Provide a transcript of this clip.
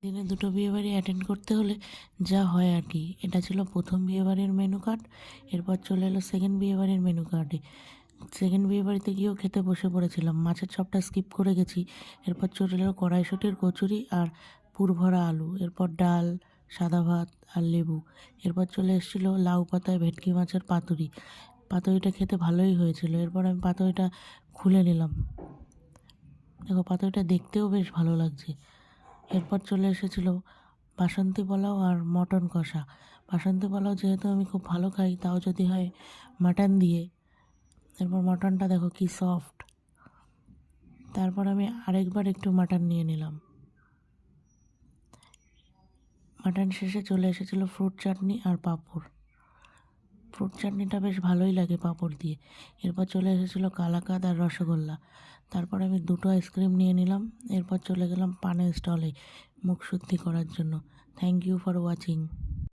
দিনে দুটো বিয়েবাড়ি অ্যাটেন্ড করতে হলে যা হয় আর কি। এটা ছিল প্রথম বিয়েবাড়ির মেনু কার্ড। এরপর চলে এলো সেকেন্ড বিয়েবাড়ির মেনু কার্ডে। সেকেন্ড বিয়েবাড়িতে গিয়েও খেতে বসে পড়েছিলাম, মাছের চপটা স্কিপ করে গেছি। এরপর চলে এলো কড়াইশুঁটির কচুরি আর পুরভরা আলু, এরপর ডাল, সাদা ভাত আর লেবু। এরপর চলে এসেছিলো লাউ পাতায় ভেটকি মাছের পাতুরি। পাতুরিটা খেতে ভালোই হয়েছিল। এরপর আমি পাতুরিটা খুলে নিলাম। দেখো, পাতুরিটা দেখতেও বেশ ভালো লাগছে। এরপর চলে এসেছিলো বাসন্তী পোলাও আর মটন কষা। বাসন্তী পোলাও যেহেতু আমি খুব ভালো খাই, তাও যদি হয় মাটন দিয়ে। এরপর মটনটা দেখো কি সফট। তারপর আমি আরেকবার একটু মাটন নিয়ে নিলাম। মাটন শেষে চলে এসেছিলো ফ্রুট চাটনি আর পাঁপড়। ফ্রুট চাটনিটা বেশ ভালোই লাগে পাঁপড় দিয়ে। এরপর চলে এসেছিলো কালাকাঁদ আর রসগোল্লা। তারপর আমি দুটো আইসক্রিম নিয়ে নিলাম। এরপর চলে গেলাম পানের স্টলে মুখ শুদ্ধি করার জন্য। Thank you for watching.